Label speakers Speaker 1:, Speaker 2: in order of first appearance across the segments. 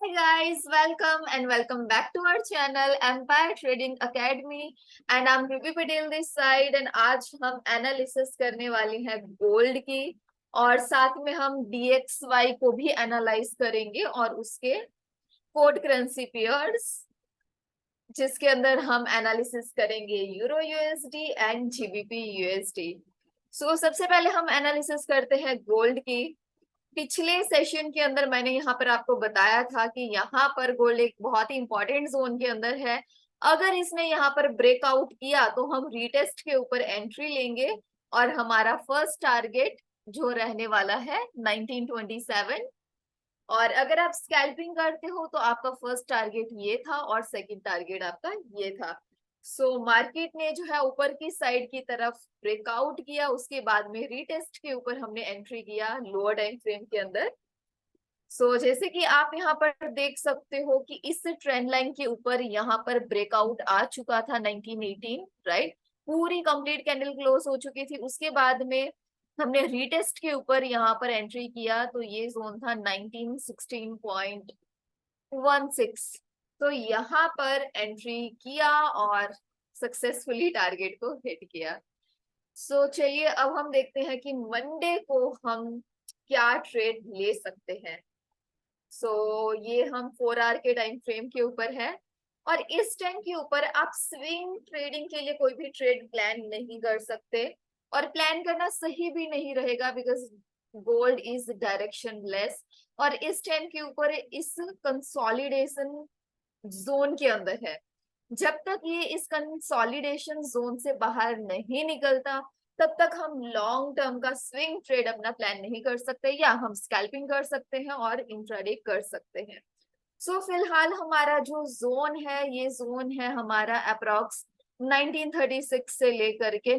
Speaker 1: Hi guys, welcome and welcome back to our channel Empire Trading Academy and I'm Ruby Patel this side and आज हम analysis करने वाले हैं gold की और साथ में हम DXY को भी एनालाइज करेंगे और उसके कोड करेंसी पेयर्स जिसके अंदर हम एनालिसिस करेंगे euro USD and GBP USD. सबसे पहले हम एनालिसिस करते हैं गोल्ड की। पिछले सेशन के अंदर मैंने यहाँ पर आपको बताया था कि यहाँ पर गोल्ड एक बहुत ही इंपॉर्टेंट जोन के अंदर है। अगर इसने यहाँ पर ब्रेकआउट किया तो हम रीटेस्ट के ऊपर एंट्री लेंगे और हमारा फर्स्ट टारगेट जो रहने वाला है 1927। और अगर आप स्कैल्पिंग करते हो तो आपका फर्स्ट टारगेट ये था और सेकंड टारगेट आपका ये था। मार्केट ने जो है ऊपर की साइड की तरफ ब्रेकआउट किया, उसके बाद में रीटेस्ट के ऊपर हमने एंट्री किया लोअर टाइम फ्रेम के अंदर। जैसे कि आप यहाँ पर देख सकते हो कि इस ट्रेंड लाइन के ऊपर यहाँ पर ब्रेकआउट आ चुका था 1918, राइट। पूरी कंप्लीट कैंडल क्लोज हो चुकी थी। उसके बाद में हमने रीटेस्ट के ऊपर यहाँ पर एंट्री किया तो ये जोन था 1916.16। तो यहाँ पर एंट्री किया और सक्सेसफुली टारगेट को हिट किया। चलिए अब हम देखते हैं कि मंडे को हम क्या ट्रेड ले सकते हैं। ये हम 4 आवर के टाइम फ्रेम के ऊपर है और इस टाइम के ऊपर आप स्विंग ट्रेडिंग के लिए कोई भी ट्रेड प्लान नहीं कर सकते और प्लान करना सही भी नहीं रहेगा बिकॉज गोल्ड इज डायरेक्शनलेस और इस टाइम के ऊपर इस कंसोलिडेशन जोन के अंदर है। जब तक ये इस कंसोलिडेशन जोन से बाहर नहीं निकलता तब तक हम लॉन्ग टर्म का स्विंग ट्रेड अपना प्लान नहीं कर सकते, या हम स्कैल्पिंग कर सकते हैं और इंट्राडे कर सकते हैं। फिलहाल हमारा जो जोन है ये जोन है हमारा अप्रॉक्स 1936 से लेकर के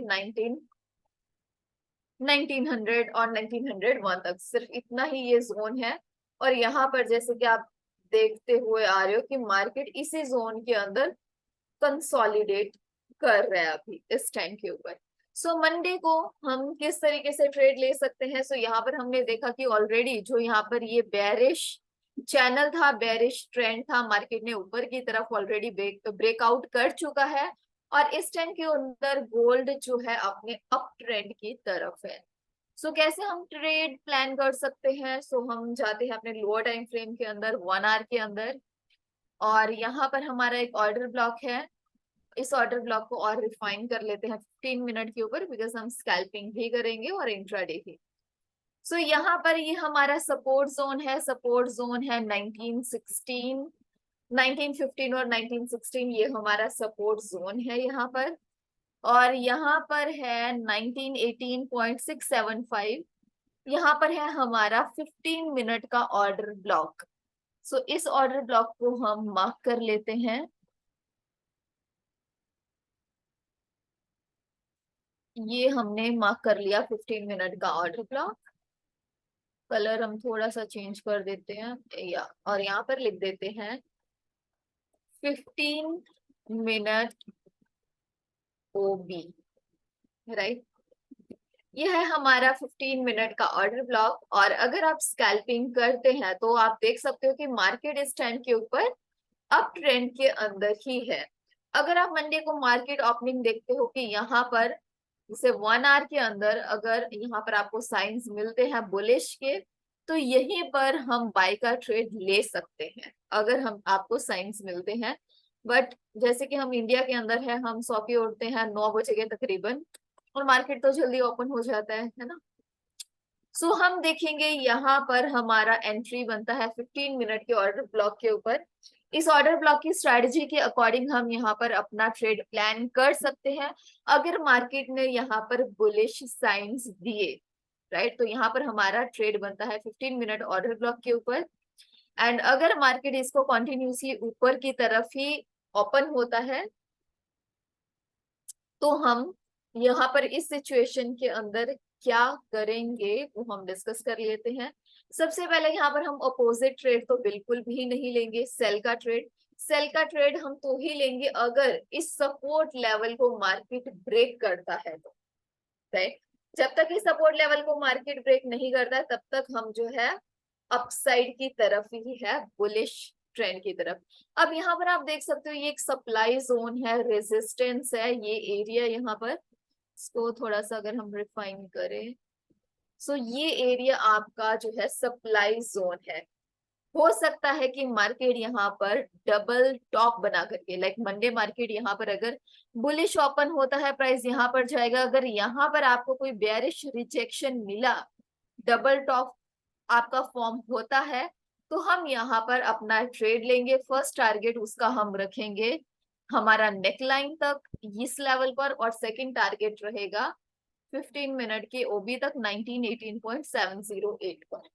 Speaker 1: 1900 और 1901 तक, सिर्फ इतना ही ये जोन है। और यहाँ पर जैसे कि आप देखते हुए आ रहे हो कि मार्केट इसी जोन के अंदर कंसोलिडेट कर रहा है अभी इस टाइम के ऊपर। मंडे को हम किस तरीके से ट्रेड ले सकते हैं। यहाँ पर हमने देखा कि ऑलरेडी जो यहाँ पर ये बेरिश चैनल था, बेरिश ट्रेंड था, मार्केट ने ऊपर की तरफ ऑलरेडी ब्रेकआउट कर चुका है और इस टाइम के अंदर गोल्ड जो है अपने अप ट्रेंड की तरफ है। कैसे हम ट्रेड प्लान कर सकते हैं। हम जाते हैं अपने लोअर टाइम फ्रेम के अंदर 1 आवर के अंदर और यहाँ पर हमारा एक ऑर्डर ब्लॉक है। इस ऑर्डर ब्लॉक को और रिफाइन कर लेते हैं 15 मिनट के ऊपर बिकॉज हम स्कैल्पिंग भी करेंगे और इंट्राडे भी। यहाँ पर ये हमारा सपोर्ट जोन है। सपोर्ट जोन है 1916, 1915 और 1916, ये हमारा सपोर्ट जोन है यहाँ पर। और यहाँ पर है 1918.675, यहाँ पर है हमारा 15 मिनट का ऑर्डर ब्लॉक। इस ऑर्डर ब्लॉक को हम मार्क कर लेते हैं। ये हमने मार्क कर लिया 15 मिनट का ऑर्डर ब्लॉक। कलर हम थोड़ा सा चेंज कर देते हैं और यहाँ पर लिख देते हैं 15 मिनट OB, राइट। ये है हमारा 15 मिनट का ऑर्डर ब्लॉक। और अगर आप स्कैल्पिंग करते हैं तो आप देख सकते हो कि मार्केट इस टाइम के ऊपर अप ट्रेंड के अंदर ही है। अगर आप मंडे को मार्केट ओपनिंग देखते हो कि यहाँ पर जैसे 1 आवर के अंदर अगर यहाँ पर आपको साइंस मिलते हैं बुलिश के तो यहीं पर हम बाय का ट्रेड ले सकते हैं अगर हम आपको साइंस मिलते हैं। बट जैसे कि हम इंडिया के अंदर है, हम सौ के उठते हैं 9 बजे के तकरीबन और मार्केट तो जल्दी ओपन हो जाता है ना। हम देखेंगे यहाँ पर हमारा एंट्री बनता है 15 मिनट के ऑर्डर ब्लॉक के ऊपर। इस ऑर्डर ब्लॉक की स्ट्रेटजी के अकॉर्डिंग हम यहाँ पर अपना ट्रेड प्लान कर सकते हैं अगर मार्केट ने यहाँ पर बुलिश साइंस दिए, राइट। तो यहाँ पर हमारा ट्रेड बनता है 15 मिनट ऑर्डर ब्लॉक के ऊपर। एंड अगर मार्केट इसको कंटिन्यूसली ऊपर की तरफ ही ओपन होता है तो हम यहाँ पर इस सिचुएशन के अंदर क्या करेंगे वो हम डिस्कस कर लेते हैं। सबसे पहले यहाँ पर हम अपोजिट ट्रेड तो बिल्कुल भी नहीं लेंगे। सेल का ट्रेड, सेल का ट्रेड हम तो ही लेंगे अगर इस सपोर्ट लेवल को मार्केट ब्रेक करता है तो, राइट। जब तक इस सपोर्ट लेवल को मार्केट ब्रेक नहीं करता है तब तक हम जो है अपसाइड की तरफ ही है, बुलिश ट्रेंड की तरफ। अब यहाँ पर आप देख सकते हो ये एक सप्लाई जोन है, रेजिस्टेंस है ये एरिया, यहाँ पर इसको थोड़ा सा अगर हम रिफाइन करें, सो ये एरिया आपका जो है सप्लाई जोन है। हो सकता है कि मार्केट यहाँ पर डबल टॉप बना करके, लाइक मंडे मार्केट यहाँ पर अगर बुलिश ओपन होता है, प्राइस यहाँ पर जाएगा। अगर यहाँ पर आपको कोई बेयरिश रिजेक्शन मिला, डबल टॉप आपका फॉर्म होता है, तो हम यहाँ पर अपना ट्रेड लेंगे। फर्स्ट टारगेट उसका हम रखेंगे हमारा नेकलाइन तक इस लेवल पर, और सेकंड टारगेट रहेगा 15 मिनट के ओबी तक 1918.708 पर,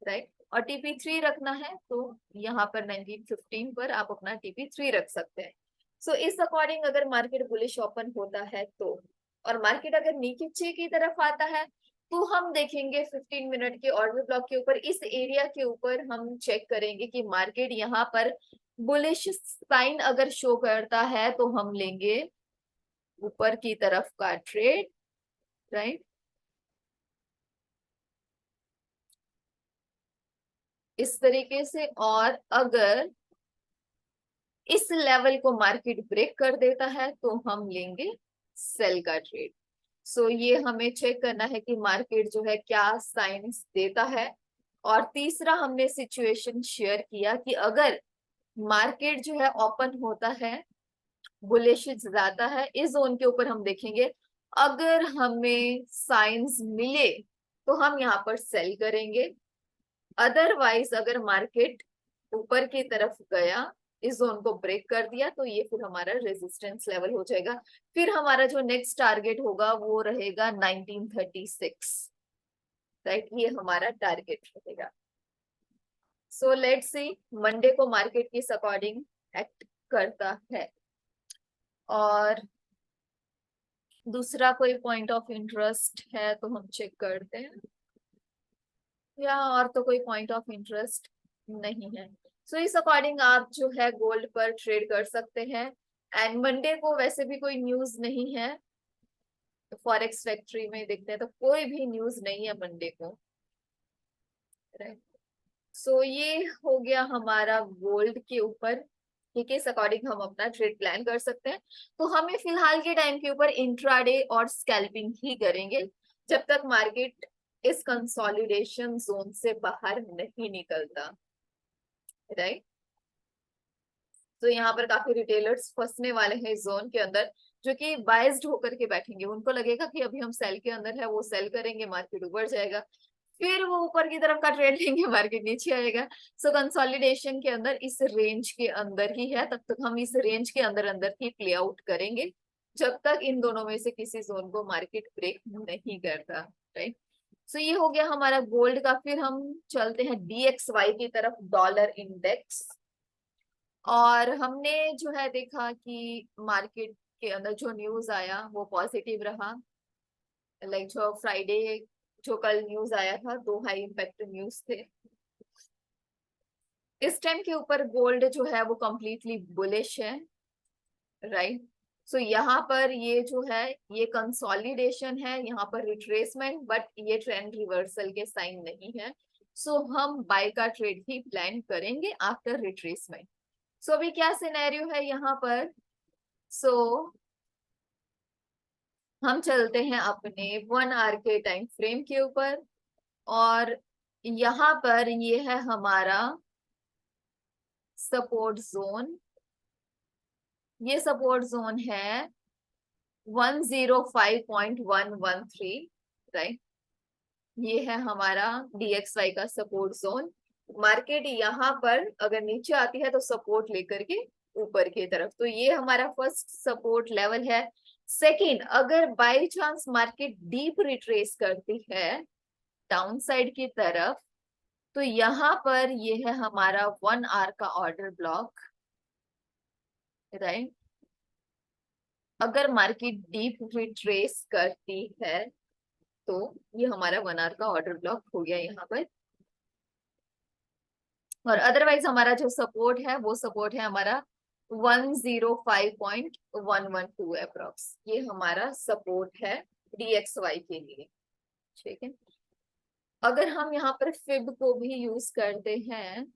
Speaker 1: राइट। और टीपी 3 रखना है तो यहाँ पर 1915 पर आप अपना टीपी 3 रख सकते हैं। सो इस अकॉर्डिंग अगर मार्केट बुलिश ओपन होता है तो, और मार्केट अगर नीचे की तरफ आता है, तो हम देखेंगे 15 मिनट के ऑर्डर ब्लॉक के ऊपर, इस एरिया के ऊपर हम चेक करेंगे कि मार्केट यहाँ पर बुलिश साइन अगर शो करता है तो हम लेंगे ऊपर की तरफ का ट्रेड, राइट। इस तरीके से, और अगर इस लेवल को मार्केट ब्रेक कर देता है तो हम लेंगे सेल का ट्रेड। सो ये हमें चेक करना है कि मार्केट जो है क्या साइंस देता है। और तीसरा हमने सिचुएशन शेयर किया कि अगर मार्केट जो है ओपन होता है, बुलिश जाता है, इस जोन के ऊपर हम देखेंगे, अगर हमें साइंस मिले तो हम यहाँ पर सेल करेंगे। अदरवाइज अगर मार्केट ऊपर की तरफ गया, इस जोन को ब्रेक कर दिया, तो ये फिर हमारा रेजिस्टेंस लेवल हो जाएगा। फिर हमारा जो नेक्स्ट टारगेट होगा वो रहेगा 1936, राइट। ये हमारा टारगेट रहेगा। सो लेट्स सी मंडे को मार्केट किस अकॉर्डिंग एक्ट करता है। और दूसरा कोई पॉइंट ऑफ इंटरेस्ट है तो हम चेक करते हैं, या और तो कोई पॉइंट ऑफ इंटरेस्ट नहीं है। सो इस अकॉर्डिंग आप जो है गोल्ड पर ट्रेड कर सकते हैं। एंड मंडे को वैसे भी कोई न्यूज नहीं है, फॉरेक्स फैक्ट्री में देखते हैं तो कोई भी न्यूज नहीं है मंडे को, राइट। सो ये हो गया हमारा गोल्ड के ऊपर, ठीक है। इस अकॉर्डिंग हम अपना ट्रेड प्लान कर सकते हैं। तो हमें फिलहाल के टाइम के ऊपर इंट्राडे और स्कैल्पिंग ही करेंगे जब तक मार्केट इस कंसोलिडेशन जोन से बाहर नहीं निकलता, राइट। तो यहाँ पर काफी रिटेलर्स फंसने वाले हैं इस जोन के अंदर, जो कि बायस्ड होकर के बैठेंगे। उनको लगेगा कि अभी हम सेल के अंदर है, वो सेल करेंगे, मार्केट ऊपर जाएगा, फिर वो ऊपर की तरफ का ट्रेड लेंगे, मार्केट नीचे आएगा। सो कंसोलिडेशन के अंदर इस रेंज के अंदर ही है, तब तक हम इस रेंज के अंदर अंदर ही प्ले आउट करेंगे जब तक इन दोनों में से किसी जोन को मार्केट ब्रेक नहीं करता, राइट। सो ये हो गया हमारा गोल्ड का। फिर हम चलते हैं DXY की तरफ, डॉलर इंडेक्स। और हमने जो है देखा कि मार्केट के अंदर जो न्यूज आया वो पॉजिटिव रहा। लाइक जो फ्राइडे, जो कल न्यूज आया था, दो हाई इम्पैक्ट न्यूज थे। इस टाइम के ऊपर गोल्ड जो है वो कंप्लीटली बुलिश है, राइट। सो यहाँ पर ये जो है ये कंसोलिडेशन है, यहाँ पर रिट्रेसमेंट, बट ये ट्रेंड रिवर्सल के साइन नहीं है। सो हम बाय का ट्रेड ही प्लान करेंगे आफ्टर रिट्रेसमेंट। सो अभी क्या सिनेरियो है यहाँ पर। सो हम चलते हैं अपने 1 आवर के टाइम फ्रेम के ऊपर, और यहाँ पर ये है हमारा सपोर्ट जोन। ये सपोर्ट जोन है 105.113, राइट। ये है हमारा DXY का सपोर्ट जोन। मार्केट यहाँ पर अगर नीचे आती है तो सपोर्ट लेकर के ऊपर की तरफ, तो ये हमारा फर्स्ट सपोर्ट लेवल है। सेकंड, अगर by chance market deep retrace करती है डाउन साइड की तरफ, तो यहाँ पर ये है हमारा 1 आवर का ऑर्डर ब्लॉक, राइट। अगर मार्केट डीप रिट्रेस करती है तो ये हमारा 1 आवर का ऑर्डर ब्लॉक हो गया यहाँ पर। और अदरवाइज हमारा जो सपोर्ट है वो सपोर्ट है हमारा 105.112 अप्रोक्स, ये हमारा सपोर्ट है DXY के लिए, ठीक है। अगर हम यहाँ पर फिब को भी यूज करते हैं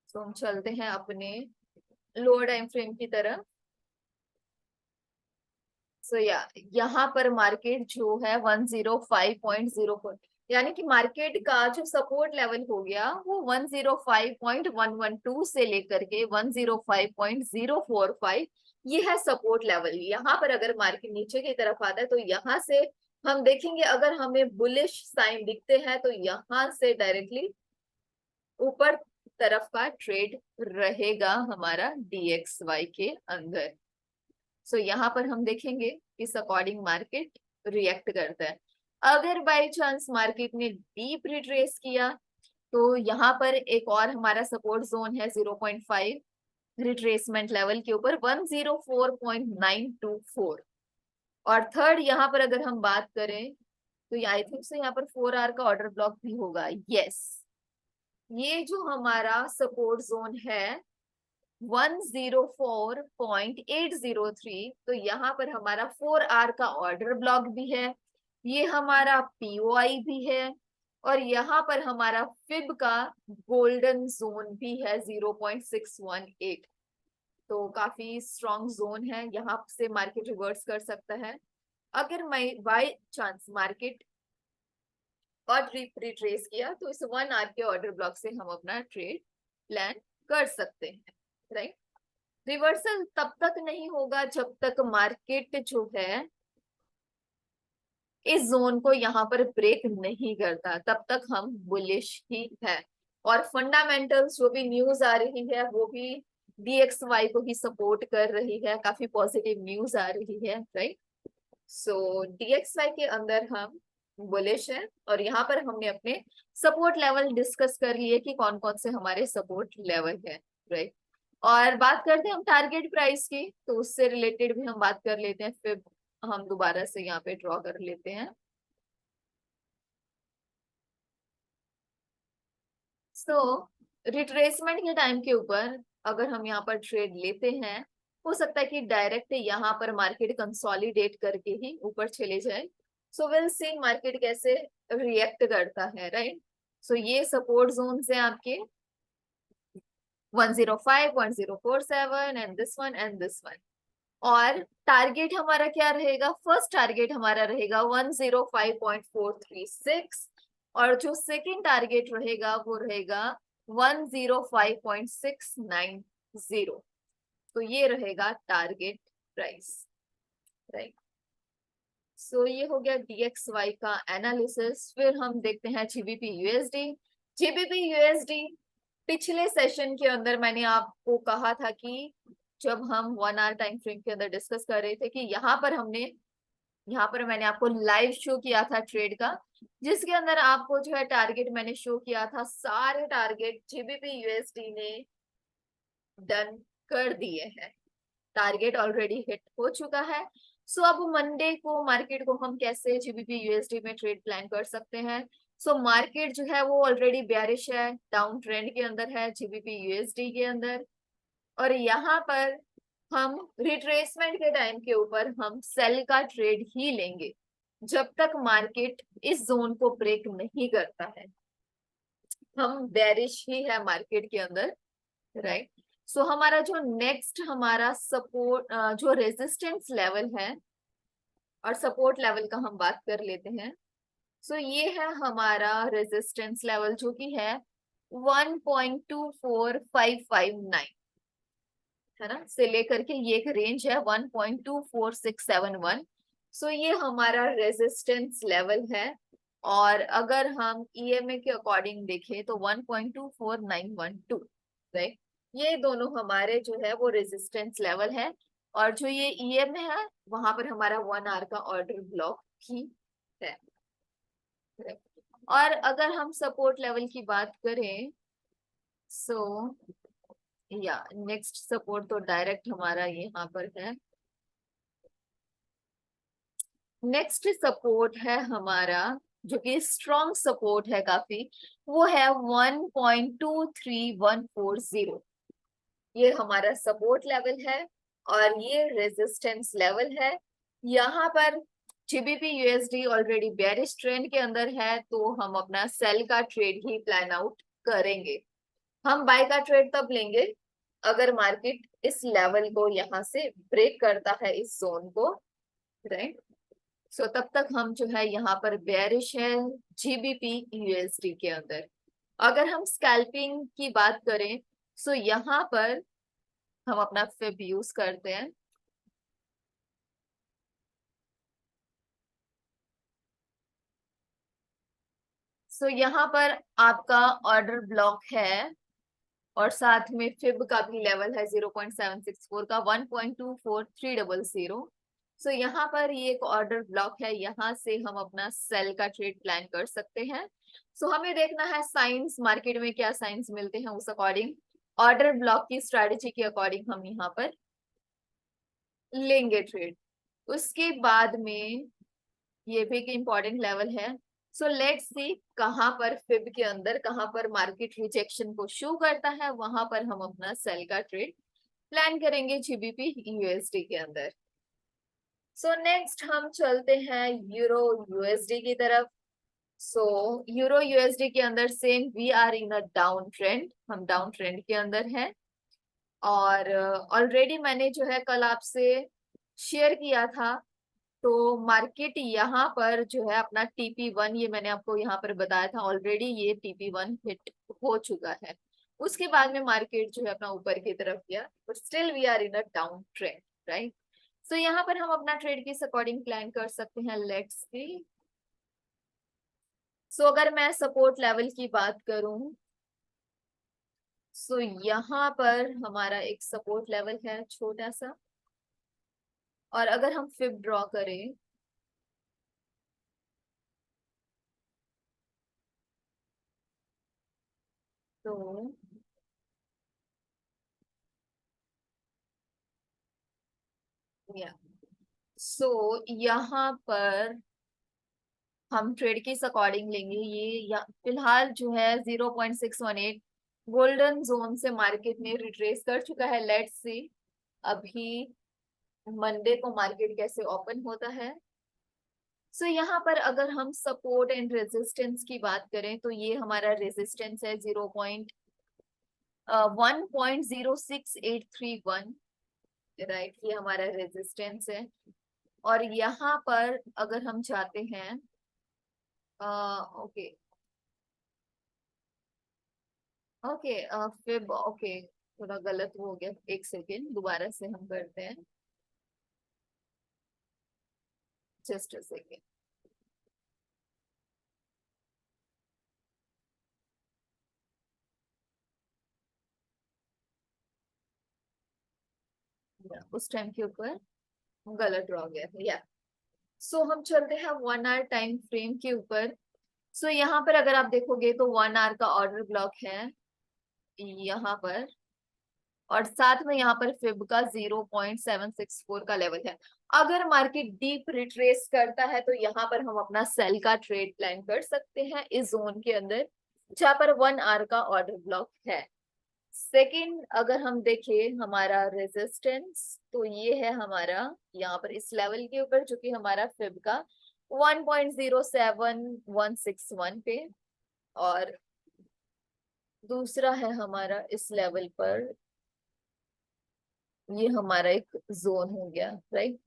Speaker 1: तो हम चलते हैं अपने लोअर टाइम फ्रेम की तरफ। सो यहाँ पर मार्केट जो है 105.04, यानी कि मार्केट का जो सपोर्ट लेवल हो गया वो 105.112 से लेकर के 105.045, ये है सपोर्ट लेवल। यहाँ पर अगर मार्केट नीचे की तरफ आता है तो यहाँ से हम देखेंगे, अगर हमें बुलिश साइन दिखते हैं तो यहाँ से डायरेक्टली ऊपर तरफ का ट्रेड रहेगा हमारा DXY के अंदर। सो यहाँ पर हम देखेंगे किस अकॉर्डिंग मार्केट रिएक्ट करता है। अगर बाय चांस मार्केट ने डीप रिट्रेस किया तो यहाँ पर एक और हमारा सपोर्ट जोन है 0.5 रिट्रेसमेंट लेवल के ऊपर 104.924। और थर्ड यहाँ पर अगर हम बात करें तो आई थिंक से यहाँ पर 4 आवर का ऑर्डर ब्लॉक भी होगा। यस, ये जो हमारा सपोर्ट जोन है 104.803, तो यहाँ पर हमारा 4 आवर का ऑर्डर ब्लॉक भी है, ये हमारा POI भी है, और यहाँ पर हमारा फिब का गोल्डन जोन भी है 0.618। तो काफी स्ट्रॉन्ग जोन है, यहाँ से मार्केट रिवर्स कर सकता है। अगर मैं बाय चांस मार्केट और रिट्रेस किया तो इस 1 आवर के ऑर्डर ब्लॉक से हम अपना ट्रेड प्लान कर सकते हैं, राइट। रिवर्सल तब तक नहीं होगा जब तक मार्केट जो है इस जोन को यहाँ पर ब्रेक नहीं करता, तब तक हम बुलिश ही है। और फंडामेंटल्स जो भी न्यूज आ रही है वो भी DXY को ही सपोर्ट कर रही है, काफी पॉजिटिव न्यूज आ रही है, राइट। सो DXY के अंदर हम बुलिश है, और यहाँ पर हमने अपने सपोर्ट लेवल डिस्कस कर लिए कि कौन कौन से हमारे सपोर्ट लेवल है, राइट। और बात करते हैं हम टारगेट प्राइस की, तो उससे रिलेटेड भी हम बात कर लेते हैं, फिर हम दोबारा से यहाँ पे ड्रॉ कर लेते हैं। सो रिट्रेसमेंट के टाइम के ऊपर अगर हम यहाँ पर ट्रेड लेते हैं, हो सकता है कि डायरेक्ट यहाँ पर मार्केट कंसोलिडेट करके ही ऊपर चले जाए। सो विल सी मार्केट कैसे रिएक्ट करता है, राइट। सो ये सपोर्ट जोन है आपके 105, 1047 and this one and this one. और टारगेट हमारा क्या रहेगा? फर्स्ट टारगेट हमारा रहेगा 105.436, और जो सेकंड टारगेट रहेगा वो रहेगा 105.690। तो ये रहेगा टारगेट प्राइस, राइट। सो ये हो गया DXY का एनालिसिस। फिर हम देखते हैं GBP USD। GBP USD पिछले सेशन के अंदर मैंने आपको कहा था कि जब हम 1 आवर टाइम फ्रेम के अंदर डिस्कस कर रहे थे कि यहाँ पर मैंने आपको लाइव शो किया था ट्रेड का, जिसके अंदर आपको जो है टारगेट मैंने शो किया था, सारे टारगेट GBP USD ने डन कर दिए हैं, टारगेट ऑलरेडी हिट हो चुका है। सो अब मंडे को मार्केट को हम कैसे GBP USD में ट्रेड प्लान कर सकते हैं? सो मार्केट जो है वो ऑलरेडी बेयरिश है, डाउन ट्रेंड के अंदर है GBP USD के अंदर, और यहाँ पर हम रिट्रेसमेंट के टाइम के ऊपर हम सेल का ट्रेड ही लेंगे जब तक मार्केट इस जोन को ब्रेक नहीं करता है। हम बेरिश ही है मार्केट के अंदर, राइट। सो हमारा जो नेक्स्ट हमारा सपोर्ट जो रेजिस्टेंस लेवल है और सपोर्ट लेवल का हम बात कर लेते हैं। सो ये है हमारा रेजिस्टेंस लेवल जो कि है 1.24559, है ना, से लेकर के ये एक रेंज है 1.24671। सो ये हमारा रेजिस्टेंस लेवल है। और अगर हम EMA के अकॉर्डिंग देखें तो 1.24912, राइट। ये दोनों हमारे जो है वो रेजिस्टेंस लेवल है, और जो ये EMA है वहां पर हमारा 1 आवर का ऑर्डर ब्लॉक भी है, right? और अगर हम सपोर्ट लेवल की बात करें, सो या नेक्स्ट सपोर्ट तो डायरेक्ट हमारा यहाँ पर है। नेक्स्ट सपोर्ट है हमारा जो कि स्ट्रॉन्ग सपोर्ट है काफी, वो है 1.23140। ये हमारा सपोर्ट लेवल है और ये रेजिस्टेंस लेवल है। यहाँ पर GBP USD already bearish trend के अंदर है, तो हम अपना सेल का ट्रेड ही प्लान आउट करेंगे। हम बाय का ट्रेड तब लेंगे अगर मार्केट इस लेवल को यहाँ से ब्रेक करता है, इस जोन को, राइट। सो तब तक हम जो है यहाँ पर बेयरिश है जीबीपी यूएसडी के अंदर। अगर हम स्कैल्पिंग की बात करें, सो यहाँ पर हम अपना फिब यूज करते हैं। सो यहाँ पर आपका ऑर्डर ब्लॉक है और साथ में फिब का भी लेवल है 0.764 का 1.24300। सो यहाँ पर ये एक ऑर्डर ब्लॉक है, यहाँ से हम अपना सेल का ट्रेड प्लान कर सकते हैं। सो हमें देखना है साइंस, मार्केट में क्या साइंस मिलते हैं, उस अकॉर्डिंग ऑर्डर ब्लॉक की स्ट्रेटेजी के अकॉर्डिंग हम यहाँ पर लेंगे ट्रेड। उसके बाद में ये भी एक इम्पोर्टेंट लेवल है। सो लेट्स सी कहां पर फिब के अंदर, कहां पर मार्केट रिजेक्शन को शो करता है, वहां पर हम अपना सेल का ट्रेड प्लान करेंगे जीबीपी यूएसडी के अंदर। सो नेक्स्ट हम चलते हैं यूरो यूएसडी की तरफ। सो यूरो यूएसडी के अंदर same we are in a down trend, हम डाउन ट्रेंड के अंदर हैं। और ऑलरेडी मैंने जो है कल आपसे शेयर किया था, तो मार्केट यहाँ पर जो है अपना TP1, ये मैंने आपको यहाँ पर बताया था ऑलरेडी, ये TP1 हिट हो चुका है। उसके बाद में मार्केट जो है अपना ऊपर की तरफ गया, but still we are in a down trend, right. So यहाँ पर हम अपना ट्रेड किस अकॉर्डिंग प्लान कर सकते हैं, लेट्स सी। सो अगर मैं सपोर्ट लेवल की बात करूं, सो यहाँ पर हमारा एक सपोर्ट लेवल है छोटा सा, और अगर हम फिब ड्रॉ करें तो या सो यहाँ पर हम ट्रेड किस अकॉर्डिंग लेंगे, ये या फिलहाल जो है 0.618 गोल्डन जोन से मार्केट ने रिट्रेस कर चुका है। लेट्स सी अभी मंडे को मार्केट कैसे ओपन होता है। सो यहाँ पर अगर हम सपोर्ट एंड रेजिस्टेंस की बात करें, तो ये हमारा रेजिस्टेंस है 1.06831, राइट, ये हमारा रेजिस्टेंस है। और यहाँ पर अगर हम चाहते हैं, ओके ओके फिर ओके, थोड़ा गलत हो गया, एक सेकेंड दोबारा से हम करते हैं, जस्ट अ सेकेंड। उस टाइम के ऊपर गलत हो गया है, या सो हम चलते हैं 1 आवर टाइम फ्रेम के ऊपर। सो यहाँ पर अगर आप देखोगे तो 1 आवर का ऑर्डर ब्लॉक है यहाँ पर, और साथ में यहाँ पर फिब का 0.764 का लेवल है। अगर मार्केट डीप रिट्रेस करता है तो यहाँ पर हम अपना सेल का ट्रेड प्लान कर सकते हैं इस जोन के अंदर, जहाँ पर 1 आवर का ऑर्डर ब्लॉक है। सेकंड, अगर हम देखें हमारा रेजिस्टेंस, तो ये है हमारा यहाँ पर इस लेवल के ऊपर, जो कि हमारा फिब का 1.07161 पे, और दूसरा है हमारा इस लेवल पर, ये हमारा एक जोन हो गया, राइट।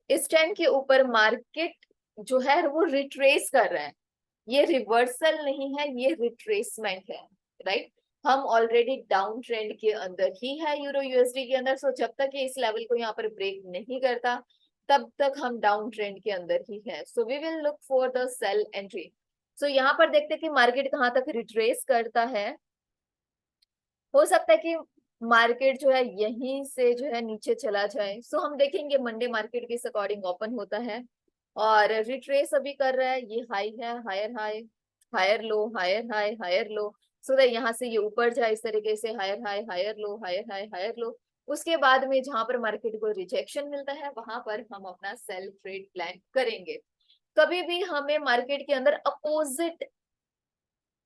Speaker 1: इस टाइम के ऊपर मार्केट जो है वो रिट्रेस कर रहा है, ये रिवर्सल नहीं है, ये रिट्रेसमेंट है, राइट। हम ऑलरेडी डाउन ट्रेंड के अंदर ही है यूरो यूएसडी के अंदर। सो जब तक ये इस लेवल को यहाँ पर ब्रेक नहीं करता, तब तक हम डाउन ट्रेंड के अंदर ही है। So we will look for the sell entry. So यहाँ पर देखते हैं कि मार्केट कहाँ तक रिट्रेस करता है। हो सकता है कि मार्केट जो है यहीं से जो है नीचे चला जाए। सो हम देखेंगे मंडे मार्केट किस अकॉर्डिंग ओपन होता है, और रिट्रेस अभी कर रहा है, ये हाई है, higher high, higher low, higher high, higher low. So that यहाँ से ये ऊपर जाए इस तरीके से, higher high, higher low, higher high, higher low. उसके बाद में जहां पर मार्केट को रिजेक्शन मिलता है, वहां पर हम अपना सेल ट्रेड प्लान करेंगे। कभी भी हमें मार्केट के अंदर अपोजिट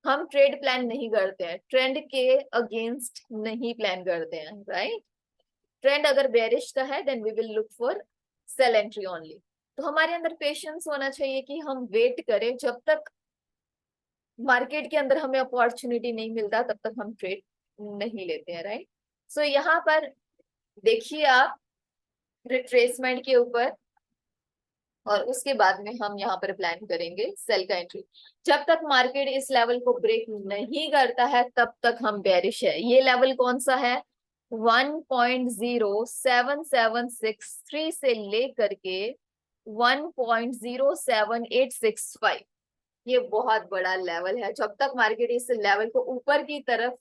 Speaker 1: हम ट्रेड प्लान नहीं करते हैं, ट्रेंड के अगेंस्ट नहीं प्लान करते हैं, राइट। ट्रेंड अगर बेरिश का है then we will look for sell entry only. तो हमारे अंदर पेशेंस होना चाहिए कि हम वेट करें, जब तक मार्केट के अंदर हमें अपॉर्चुनिटी नहीं मिलता तब तक हम ट्रेड नहीं लेते हैं, राइट। सो यहाँ पर देखिए आप रिट्रेसमेंट के ऊपर, और उसके बाद में हम यहाँ पर प्लान करेंगे सेल का एंट्री। जब तक मार्केट इस लेवल को ब्रेक नहीं करता है तब तक हम बेरिश है। ये लेवल कौन सा है, 1.07763 से लेकर के 1.07865, ये बहुत बड़ा लेवल है। जब तक मार्केट इस लेवल को ऊपर की तरफ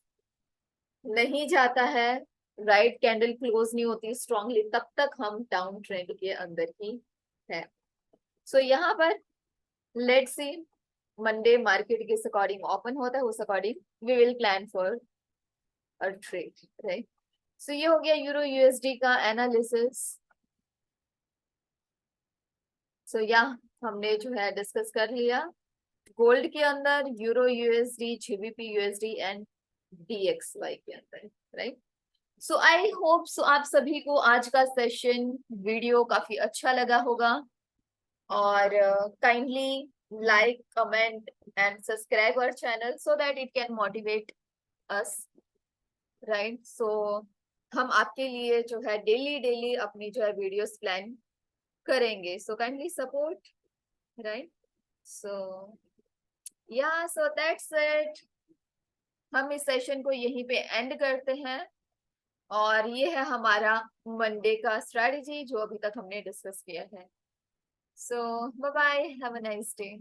Speaker 1: नहीं जाता है, राइट, कैंडल क्लोज नहीं होती स्ट्रांगली, तब तक हम डाउन ट्रेंड के अंदर ही है। सो यहाँ पर लेट्स सी मंडे मार्केट किस अकॉर्डिंग ओपन होता है, उस according we will plan for a trade, right. So ये हो गया यूरो यूएसडी का एनालिसिस। सो या हमने जो है डिस्कस कर लिया गोल्ड के अंदर, euro USD, GBP USD and DXY के अंदर, right. So I hope so आप सभी को आज का सेशन वीडियो काफी अच्छा लगा होगा, और kindly like, comment and subscribe our channel so that it can motivate us, right? So हम आपके लिए जो है डेली अपनी जो है वीडियोस प्लान करेंगे, so kindly support, right? So yeah, so that's it। हम इस सेशन को यहीं पे एंड करते हैं, और ये है हमारा मंडे का स्ट्रेटजी जो अभी तक हमने डिस्कस किया है। So bye bye, have a nice day।